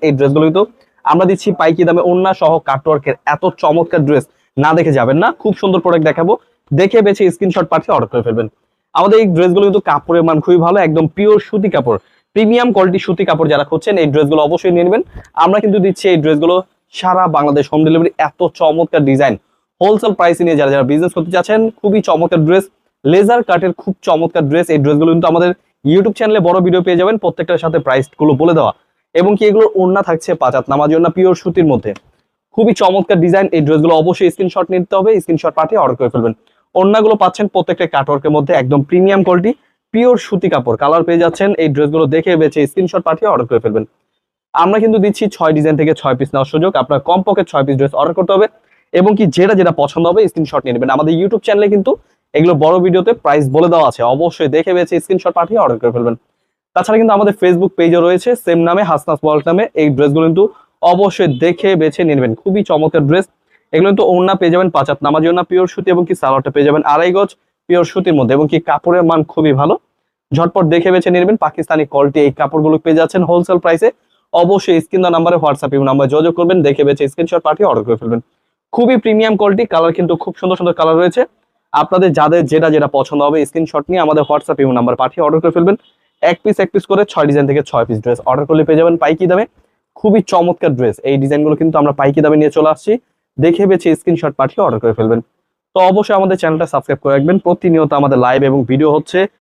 এই ড্রেসগুলো কিন্তু আমরা দিচ্ছি পাইকি দামে। ওন্না সহ কাটওয়ার্কের এত চমৎকার ড্রেস না দেখে যাবেন না। খুব সুন্দর প্রোডাক্ট দেখাবো, দেখে বেছে স্ক্রিনশট পাঠিয়ে অর্ডার করে ফেলবেন। আমাদের এই ড্রেসগুলো কিন্তু কাপড়ের মান খুবই ভালো, একদম পিওর সুতি কাপড়, প্রিমিয়াম কোয়ালিটি সুতি কাপড়। যারা খুঁজছেন এই ড্রেসগুলো অবশ্যই নিয়ে নেবেন। আমরা কিন্তু দিচ্ছি এই ড্রেসগুলো সারা বাংলাদেশ হোম ডেলিভারি। এত চমৎকার ডিজাইন হোলসেল প্রাইসে নিয়ে যারা যারা বিজনেস করতে চাচ্ছেন, খুবই চমৎকার ড্রেস, লেজার কাটের খুব চমৎকার ড্রেস। এই ড্রেসগুলো কিন্তু আমাদের ইউটিউব চ্যানেলে বড় ভিডিও পেয়ে যাবেন, প্রত্যেকটার সাথে প্রাইস গুলো বলে দেওয়া, এবং কি এগুলোর ওড়না থাকছে 5 হাত নামাজি ওড়না পিওর সুতির মধ্যে। খুবই চমৎকার ডিজাইন। এই ড্রেসগুলো অবশ্যই স্ক্রিনশট নিতে হবে, স্ক্রিনশট পাঠিয়ে অর্ডার করে ফেলবেন। ওড়নাগুলো পাচ্ছেন প্রত্যেকটা কাটওয়ার্কের মধ্যে, একদম প্রিমিয়াম কোয়ালিটি পিওর সুতি কাপড়, কালার পেয়ে যাচ্ছেন। এই ড্রেসগুলো দেখে বেছে স্ক্রিনশট পাঠিয়ে অর্ডার করে ফেলবেন। আমরা কিন্তু দিচ্ছি 6 ডিজাইন থেকে 6 পিস নেওয়ার সুযোগ। আপনার কমপক্ষে 6 পিস ড্রেস অর্ডার করতে হবে, এবং কি যেটা যেটা পছন্দ হবে স্ক্রিনশট নিয়ে নেবেন। আমাদের ইউটিউব চ্যানেলে কিন্তু এগুলো বড় ভিডিওতে প্রাইস বলে দেওয়া আছে, অবশ্যই দেখে বেছে স্ক্রিনশট পাঠিয়ে অর্ডার করে ফেলবেন। তাছাড়া কিন্তু আমাদের ফেসবুক পেজও রয়েছে সেম নামে, হাসনাস ওয়ার্ল্ড নামে। এই ড্রেসগুলো কিন্তু অবশ্যই দেখে বেছে নিয়ে নেবেন, খুবই চমৎকার ড্রেস। এগুলো কিন্তু ওড়না পেয়ে যাবেন 5 হাত নামাজি ওড়না পিওর সুতি, এবং কি সালোয়ারটা পেয়ে যাবেন 2.5 গজ পিওর সুতির মধ্যে, এবং কি কাপড়ের মান খুবই ভালো। ঝটপট দেখে বেছে নিয়ে নেবেন। পাকিস্তানি কোয়ালিটি এই কাপড়গুলো পেয়ে যাচ্ছেন হোলসেল প্রাইসে। অবশ্যই স্ক্রিন দেওয়া নাম্বারে হোয়াটসঅ্যাপ নাম্বার যোগাযোগ করবেন, দেখে বেছে স্ক্রিনশট পাঠিয়ে অর্ডার করে ফেলবেন। খুবই প্রিমিয়াম কোয়ালিটি, কালার কিন্তু খুব সুন্দর সুন্দর কালার রয়েছে। আপনাদের যাদের যেটা যেটা পছন্দ হবে স্ক্রিনশট নিয়ে আমাদের হোয়াটসঅ্যাপ নাম্বার পাঠিয়ে অর্ডার করে ফেলবেন। এক পিস করে 6 ডিজাইন থেকে 6 পিস ড্রেস অর্ডার করলে পেয়ে যাবেন পাইকি দামে। খুবই চমৎকার ড্রেস, এই ডিজাইনগুলো কিন্তু আমরা পাইকি দামে নিয়ে চলে আসছি, দেখে বেছে স্ক্রিনশট পাঠিয়ে অর্ডার করে ফেলবেন। তো অবশ্যই আমাদের চ্যানেলটা সাবস্ক্রাইব করে রাখবেন, প্রতিনিয়ত আমাদের লাইভ এবং ভিডিও হচ্ছে।